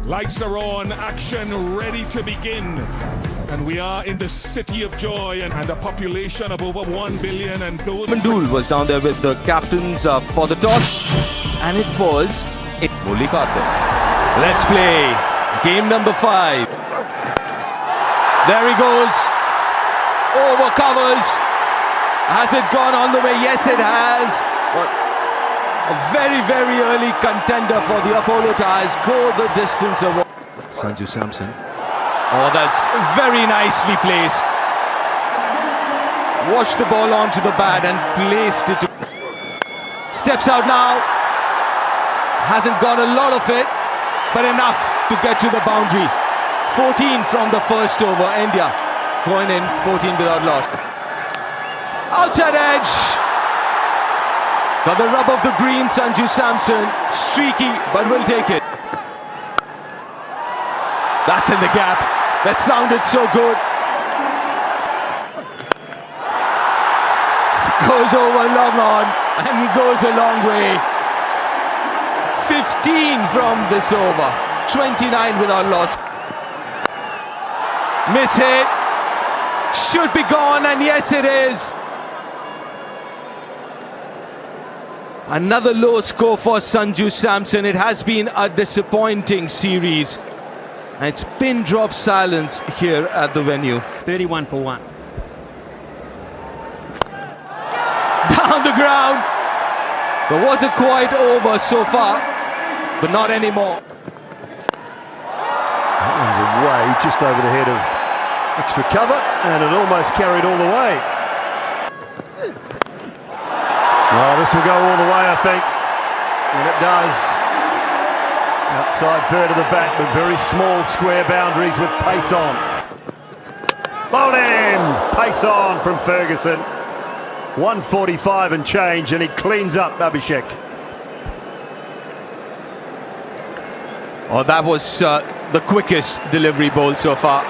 Lights are on, action ready to begin. And we are in the city of joy and a population of over 1 billion. And those... Mandul was down there with the captains for the toss. And it was Mulikatha. Let's play game number 5. There he goes. Over covers. Has it gone all the way? Yes, it has. A very, very early contender for the Apollo Tyres. Go the distance of Sanju Samson. Oh, that's very nicely placed. Washed the ball onto the bat and placed it. Steps out now. Hasn't got a lot of it, but enough to get to the boundary. 14 from the first over. India going in 14 without loss. Outside edge. Got the rub of the green, Sanju Samson. Streaky, but will take it. That's in the gap. That sounded so good. Goes over long on, and he goes a long way. 15 from this over. 29 without loss. Miss hit. Should be gone, and yes it is. Another low score for Sanju Samson. It has been a disappointing series. And it's pin drop silence here at the venue. 31 for 1. Down the ground. But was it quite over so far? But not anymore. That one's away, just over the head of extra cover, and it almost carried all the way. Oh, this will go all the way, I think. And it does. Outside third of the bat, but very small square boundaries with pace on. Bowled in! Pace on from Ferguson. 145 and change, and he cleans up Abhishek. Oh, that was the quickest delivery ball so far.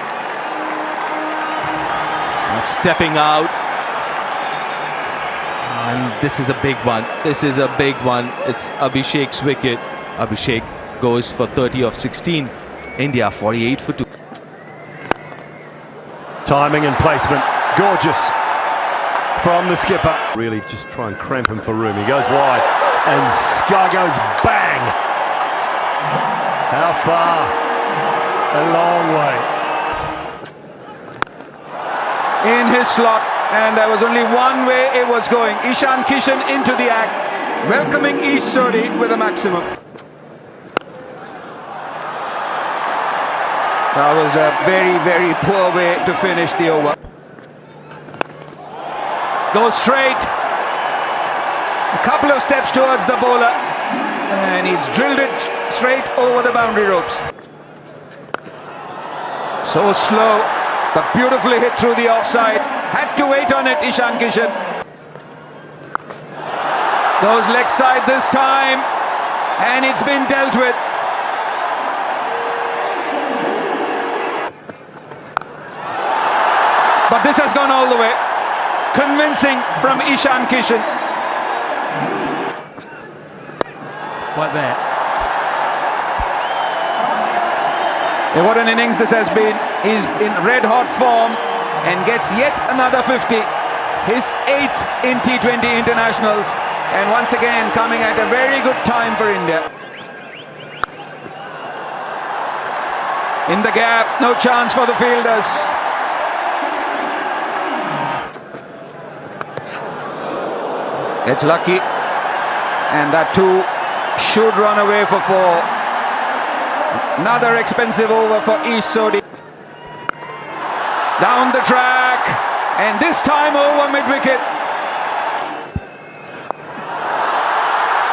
And stepping out. And this is a big one. This is a big one. It's Abhishek's wicket. Abhishek goes for 30 of 16. India 48 for 2. Timing and placement, gorgeous from the skipper. Really just try and cramp him for room. He goes wide, and Sky goes bang. How far? A long way. In his slot, and there was only one way it was going. Ishan Kishan into the act, welcoming Ish Sodhi with a maximum. That was a very, very poor way to finish the over. Goes straight. A couple of steps towards the bowler, and he's drilled it straight over the boundary ropes. So slow, but beautifully hit through the offside. Had to wait on it, Ishan Kishan. Goes leg side this time, and it's been dealt with. But this has gone all the way. Convincing from Ishan Kishan. Like that. Yeah, what an innings this has been. He's in red-hot form and gets yet another 50. His 8th in T20 internationals. And once again, coming at a very good time for India. In the gap, no chance for the fielders. It's lucky, and that too should run away for 4. Another expensive over for Ish Sodhi. Down the track, and this time over mid-wicket.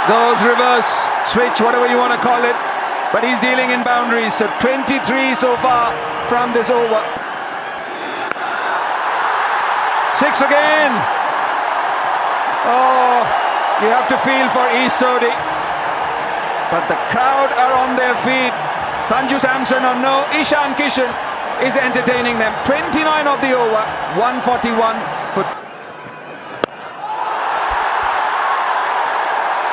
Goes reverse, switch, whatever you want to call it, but he's dealing in boundaries, so 23 so far from this over. 6 again. Oh, you have to feel for Ish Sodhi. But the crowd are on their feet. Sanju Samson or no, Ishan Kishan is entertaining them. 29 of the over, 141 for...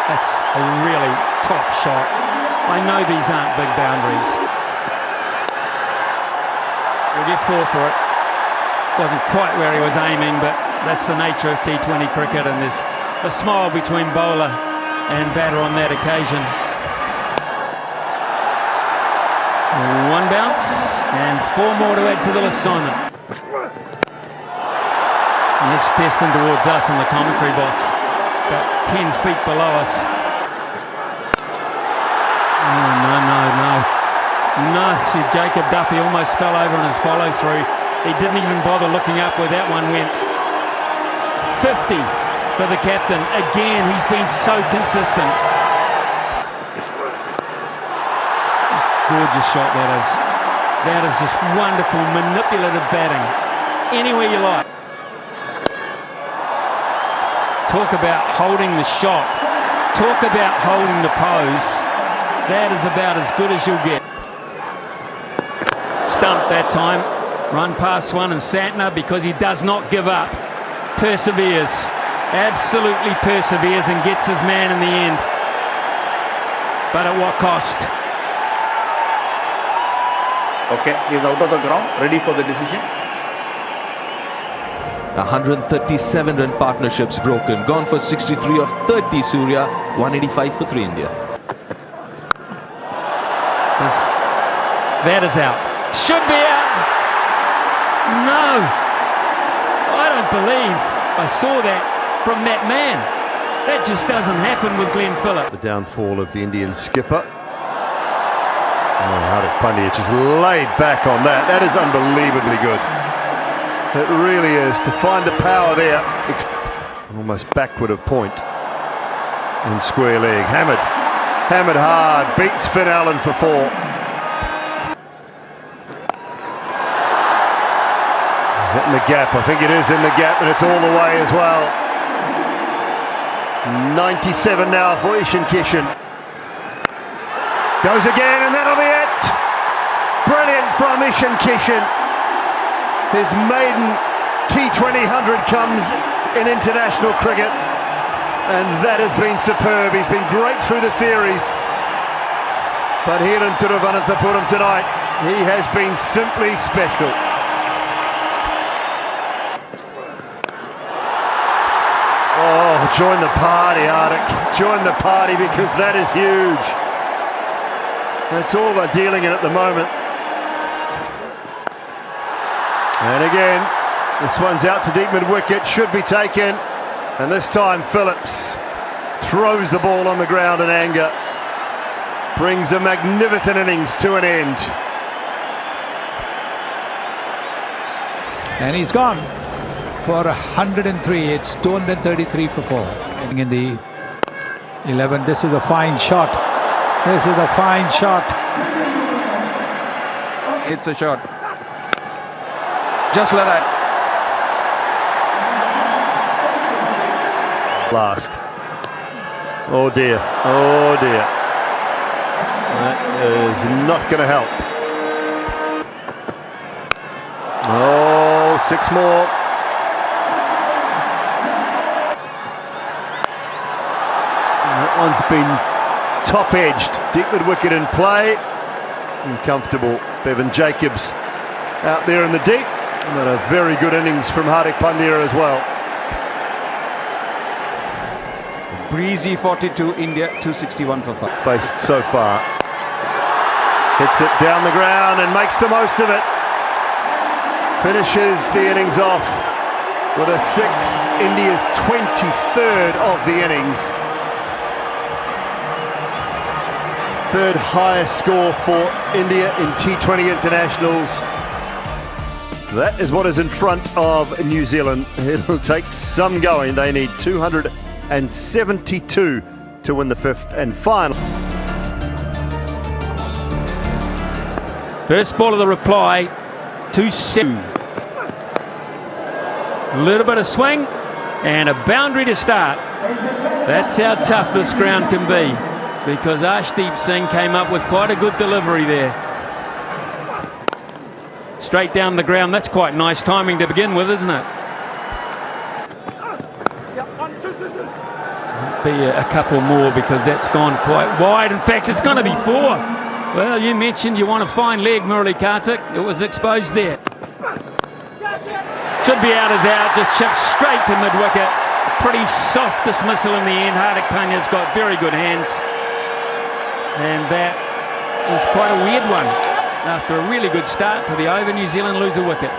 That's a really top shot. I know these aren't big boundaries, We'll get 4 for it. Wasn't quite where he was aiming, but that's the nature of T20 cricket, and there's a smile between bowler and batter on that occasion. 1 bounce and 4 more to add to the assignment. And it's destined towards us in the commentary box, about 10 feet below us. Oh, no. See, Jacob Duffy almost fell over on his follow through. He didn't even bother looking up where that one went. 50 for the captain. Again, he's been so consistent. Gorgeous shot that is. That is just wonderful, manipulative batting. Anywhere you like. Talk about holding the shot. Talk about holding the pose. That is about as good as you'll get. Stumped that time. Run past one, and Santner, because he does not give up, perseveres. Absolutely perseveres and gets his man in the end. But at what cost? Okay, he is out of the ground, ready for the decision. 137 run partnerships broken. Gone for 63 of 30 Surya. 185 for 3 India. That is out. Should be out. No. I don't believe I saw that from that man. That just doesn't happen with Glenn Phillip. The downfall of the Indian skipper. Hardik Pandya just laid back on that. That is unbelievably good. It really is. To find the power there. Almost backward of point. In square leg. Hammered hard. Beats Finn Allen for 4. Is that in the gap? I think it is in the gap, and it's all the way as well. 97 now for Ishan Kishan. Goes again, and that'll be it. Brilliant from Ishan Kishan. His maiden T20 100 comes in international cricket, and that has been superb. He's been great through the series, but here in Thiruvananthapuram tonight, he has been simply special. Oh, join the party, Hardik. Join the party, because that is huge. That's all they're dealing in at the moment. And again, this one's out to deep mid-wicket, should be taken. And this time Phillips throws the ball on the ground in anger. Brings a magnificent innings to an end. And he's gone for 103. It's 233 for 4. In the 11, this is a fine shot. This is a fine shot. It's a shot. Just like that. Last. Oh dear. Oh dear. That is not going to help. Oh, 6 more. That one's been top-edged. Deep mid-wicket in play. Uncomfortable. Bevan Jacobs out there in the deep. But a very good innings from Hardik Pandya as well. Breezy 42, India 261 for 5. Faced so far. Hits it down the ground and makes the most of it. Finishes the innings off with a 6, India's 23rd of the innings. 3rd highest score for India in T20 internationals. That is what is in front of New Zealand. It'll take some going. They need 272 to win the 5th and final. First ball of the reply, 2-7. A little bit of swing and a boundary to start. That's how tough this ground can be, because Arshdeep Singh came up with quite a good delivery there. Straight down the ground. That's quite nice timing to begin with, isn't it? Might be a couple more, because that's gone quite wide. In fact, it's going to be 4. Well, you mentioned you want a fine leg, Murali Kartik. It was exposed there. Should be out as out, just chipped straight to mid-wicket. Pretty soft dismissal in the end. Hardik Pandya's got very good hands. And that is quite a weird one. After a really good start to the over, New Zealand lose a wicket.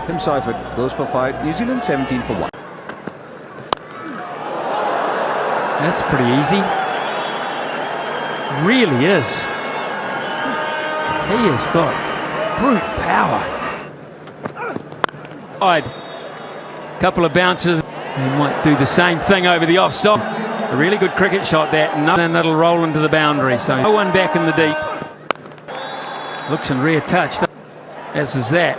Tim Seifert goes for 5. New Zealand 17 for 1. That's pretty easy. Really is. He has got brute power. Couple of bounces. He might do the same thing over the offside. A really good cricket shot that, and it'll roll into the boundary. So no one back in the deep. Looks in rare touch, as is that,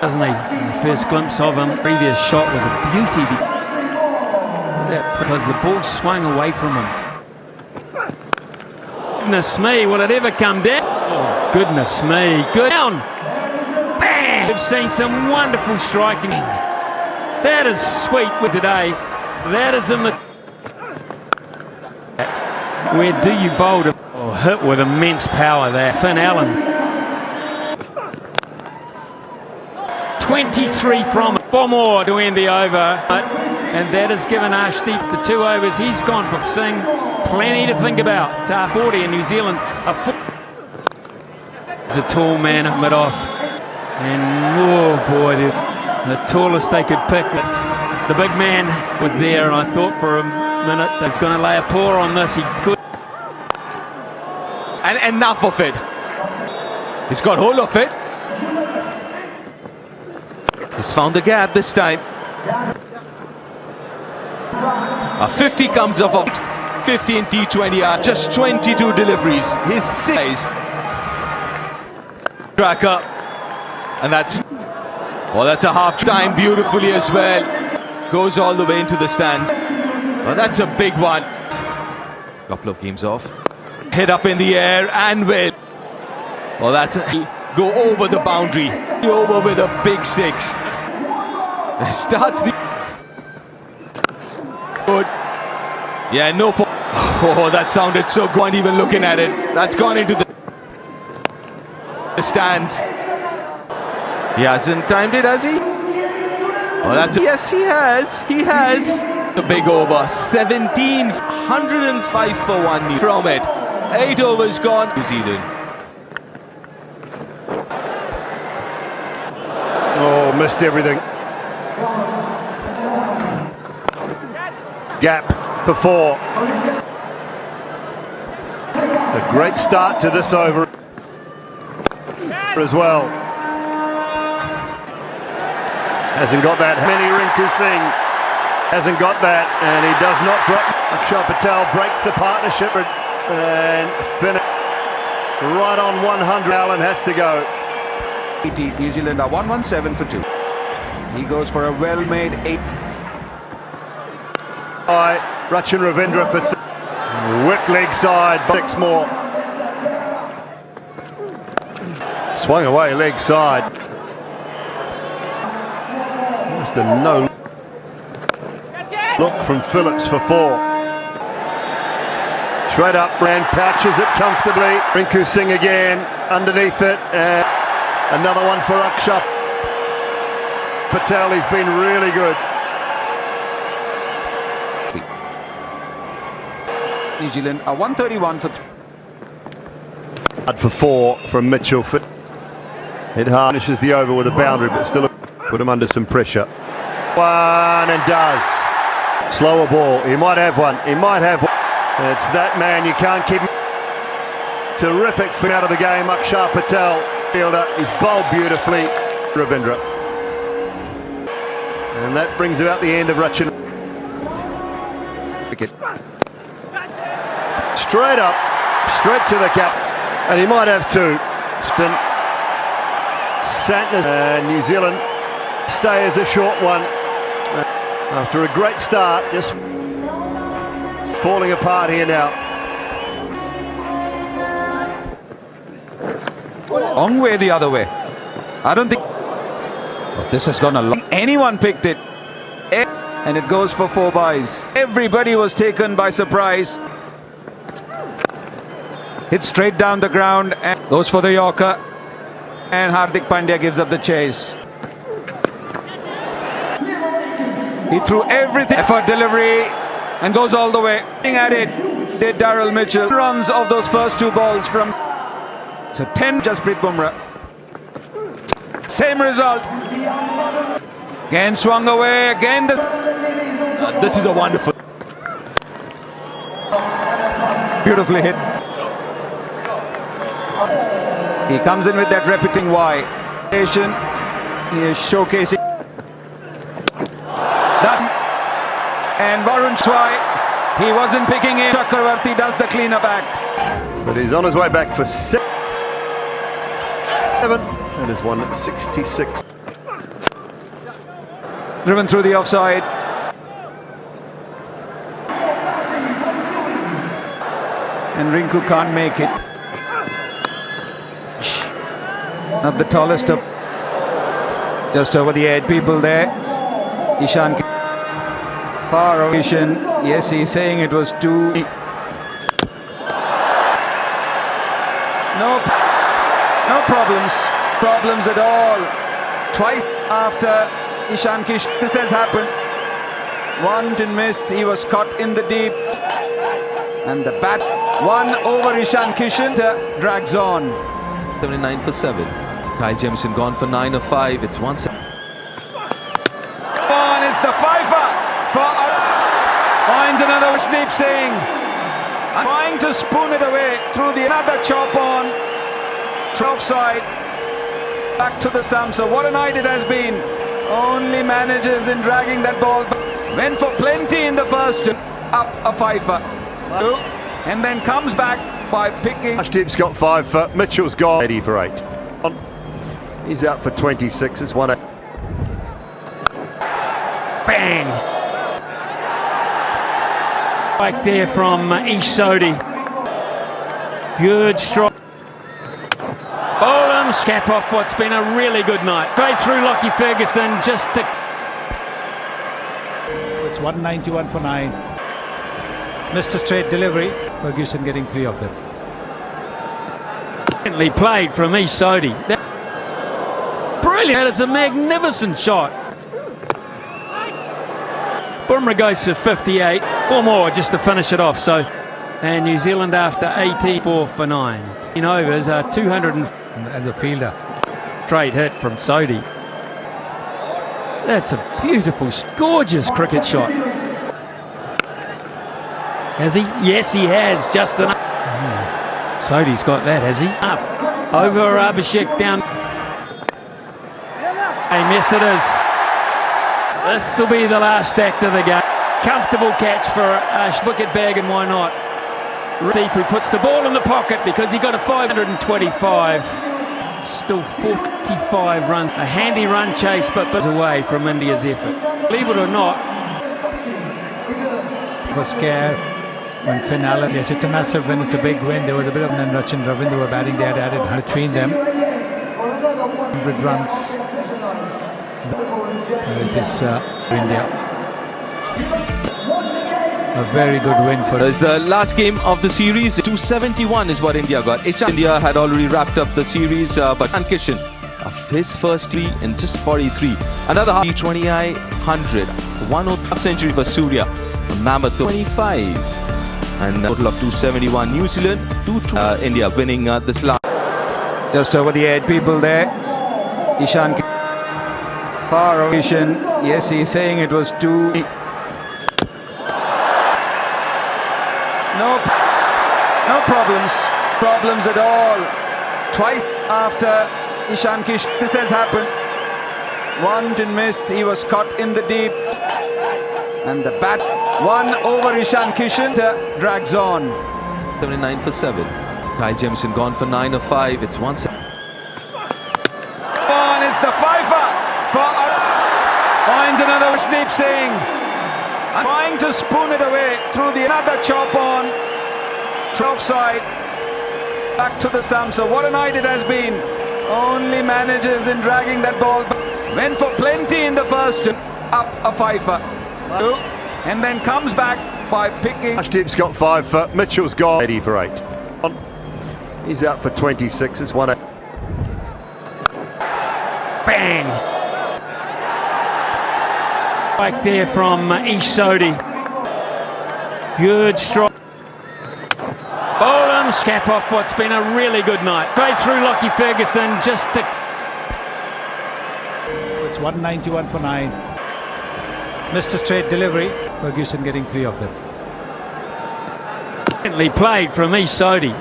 doesn't he? The first glimpse of him. Previous shot was a beauty. Because the ball swung away from him. Goodness me, will it ever come down? Oh, goodness me, good down. Bang! We've seen some wonderful striking. That is sweet with today. That is in the... Where do you bowl to... Oh, hit with immense power there. Finn Allen. 23 from it. 4 more to end the over. And that has given Arshdeep the 2 overs. He's gone for Singh. Plenty to think about. Tar 40 in New Zealand. He's a tall man at mid-off. And oh boy, the tallest they could pick. But the big man was there, and I thought for a minute he's going to lay a paw on this. He could. And enough of it. He's got hold of it. He's found the gap this time. A 50 comes off of 50 in T20. Just 22 deliveries. His 6 track up. And that's... Well, that's a half-time beautifully as well. Goes all the way into the stands. Well, that's a big one. Couple of games off. Head up in the air and will. Well, that's go over the boundary. Over with a big 6. Starts the... Good. Yeah, no... Oh, that sounded so good even looking at it. That's gone into the stands. He hasn't timed it, has he? Oh, that's... Yes, he has. He has. A big over. 105 for 1 from it. 8 overs gone. New Zealand. Oh, missed everything. Gap before. A great start to this over as well. Hasn't got that. Many Rinku Singh hasn't got that, and he does not drop. Akshar Patel breaks the partnership and finish right on 100. Allen has to go. New Zealand are 117 for 2. He goes for a well-made 8. By Rachin Ravindra for whip leg side. 6 more. Swung away leg side. Just a no look from Phillips for 4. Straight up, and pouches it comfortably. Rinku Singh again underneath it. And another one for Akshar Patel. He's been really good. New Zealand are 131 for 3. For 4 from Mitchell. It harnesses the over with a boundary, but still put him under some pressure. One and does. Slower ball. He might have one. He might have one. It's that man. You can't keep him. Terrific fin out of the game. Akshar Patel, fielder. He's bowled beautifully. Ravindra. And that brings about the end of Rachin. Straight up. Straight to the cap. And he might have 2. Santner and New Zealand stay as a short one. After a great start, just falling apart here now. Long way the other way. I don't think... But this has gone a long... Anyone picked it. And it goes for 4 byes. Everybody was taken by surprise. Hit straight down the ground and goes for the Yorker. And Hardik Pandya gives up the chase. He threw everything. Effort, delivery, and goes all the way. At it did Daryl Mitchell. Runs of those first two balls from. So 10, Jasprit Bumrah. Same result. Again swung away. Again. This is a wonderful. Beautifully hit. He comes in with that repeating Y. He is showcasing that. And Varun Chwai, he wasn't picking it. Chakravarti does the cleanup act. But he's on his way back for 7. And is 166. Driven through the offside. And Rinku can't make it. Not the tallest of. Just over the edge. People there. Ishan. Far away. Yes, he's saying it was too. No problems. Problems at all. Twice after Ishan Kish. This has happened. One didn't missed. He was caught in the deep. And the bat. One over Ishan Kishan drags on. 79 for 7. Kyle Jamieson gone for 9 of 5. It's 1. It's the fifer for finds another Deep Singh. Trying to spoon it away through the another chop on 12 side. Back to the stump. So what a night it has been. Only manages in dragging that ball. Went for plenty in the first. Up a fifer. And then comes back by picking. Ashdeep's got 5 for Mitchell's gone 80 for 8. He's out for 26. It's 1. Bang! Like there from Ish Sodhi. Good strike. Boland's cap off what's been a really good night. Straight through Lockie Ferguson just to. It's 191 for 9. Missed a straight delivery. Ferguson getting 3 of them. Brilliantly played from Ish Sodhi. Brilliant. It's a magnificent shot. Bumrah goes to 58 or more just to finish it off. So, and New Zealand after 84 for 9. In overs are 200 As a fielder. straight hit from Sodhi. That's a beautiful, gorgeous cricket shot. Has he? Yes, he has. Just enough. Sodhi's got that, has he? Up. Over Abhishek down. Yes, it is. This will be the last act of the game. Comfortable catch for a wicket bag, and why not? Deep, who puts the ball in the pocket because he got a 525. Still 45 runs. A handy run chase, but away from India's effort. Believe it or not. Was scared when Finn Allen. Yes, it's a massive win. It's a big win. There was a bit of Nanrach and Ravindra were batting. They had added between them. 100 runs. With this India. A very good win for It's the last game of the series. 271 is what India got. India had already wrapped up the series, but Kishan of his first tee in just 43. Another T20 100. 103 century for Surya. Mammoth 25. And a total of 271. New Zealand, India winning this last. Just over the edge. People there. Ishan. Far away. Yes, he's saying it was too. No problems at all. Twice after Ishan Kish. This has happened. One didn't missed. He was caught in the deep. And the bat. One over Ishan Kishan drags on. 79 for 7. Kyle Jamieson gone for 9 of 5. It's 1. It's the fifer for finds another Deep Singh. Trying to spoon it away through the another chop on 12 side. Back to the stump. So what a night it has been. Only manages in dragging that ball. Went for plenty in the first. Up a fifer. And then comes back by picking. Ashdeep's got 5 for Mitchell's gone 80 for 8. He's out for 26. It's 1. Bang! Back there from East Sodi. Good strike. Boland's cap off what's been a really good night. Straight through Lockie Ferguson just to... It's 191 for 9. Missed a straight delivery. Ferguson getting 3 of them. Brilliantly played from East Sodi.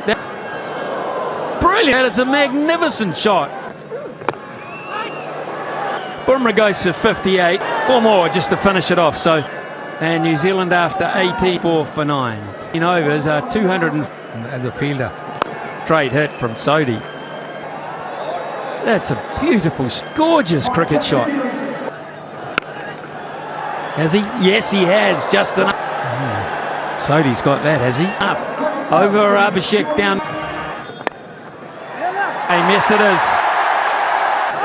Brilliant. It's a magnificent shot. Bumrah goes to 58. Or more just to finish it off. So, and New Zealand after 84 for 9. In overs are 200 as a fielder. Straight hit from Sodi. That's a beautiful, gorgeous cricket shot. Has he? Yes, he has. Just enough. Sodi's got that, has he? Over Abhishek down. Yes, it is.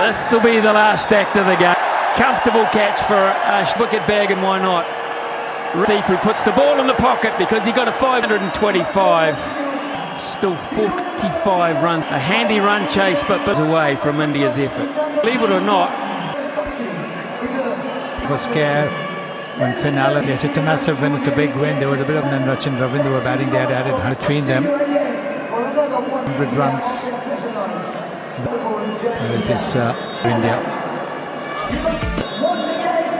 This will be the last act of the game. Comfortable catch for a wicket bag, and why not? Deep, who puts the ball in the pocket because he got a 525. Still 45 runs. A handy run chase, but away from India's effort. Believe it or not. Was scare when Finn Allen. Yes, it's a massive win. It's a big win. There was a bit of Nanraj and Ravindra were batting. They had added 100 between them. 100 runs. It is India.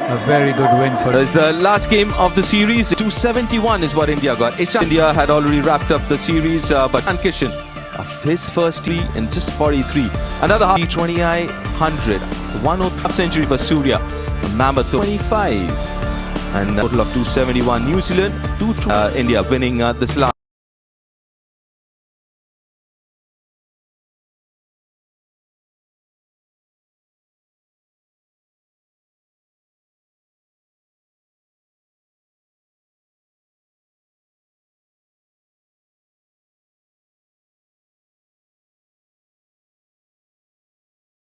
A very good win for It's the last game of the series. 271 is what India got. India had already wrapped up the series, but Kishan of his first tee in just 43. Another T20 100. 105 century for Surya. Mammoth 25. And a total of 271. New Zealand, India winning this last.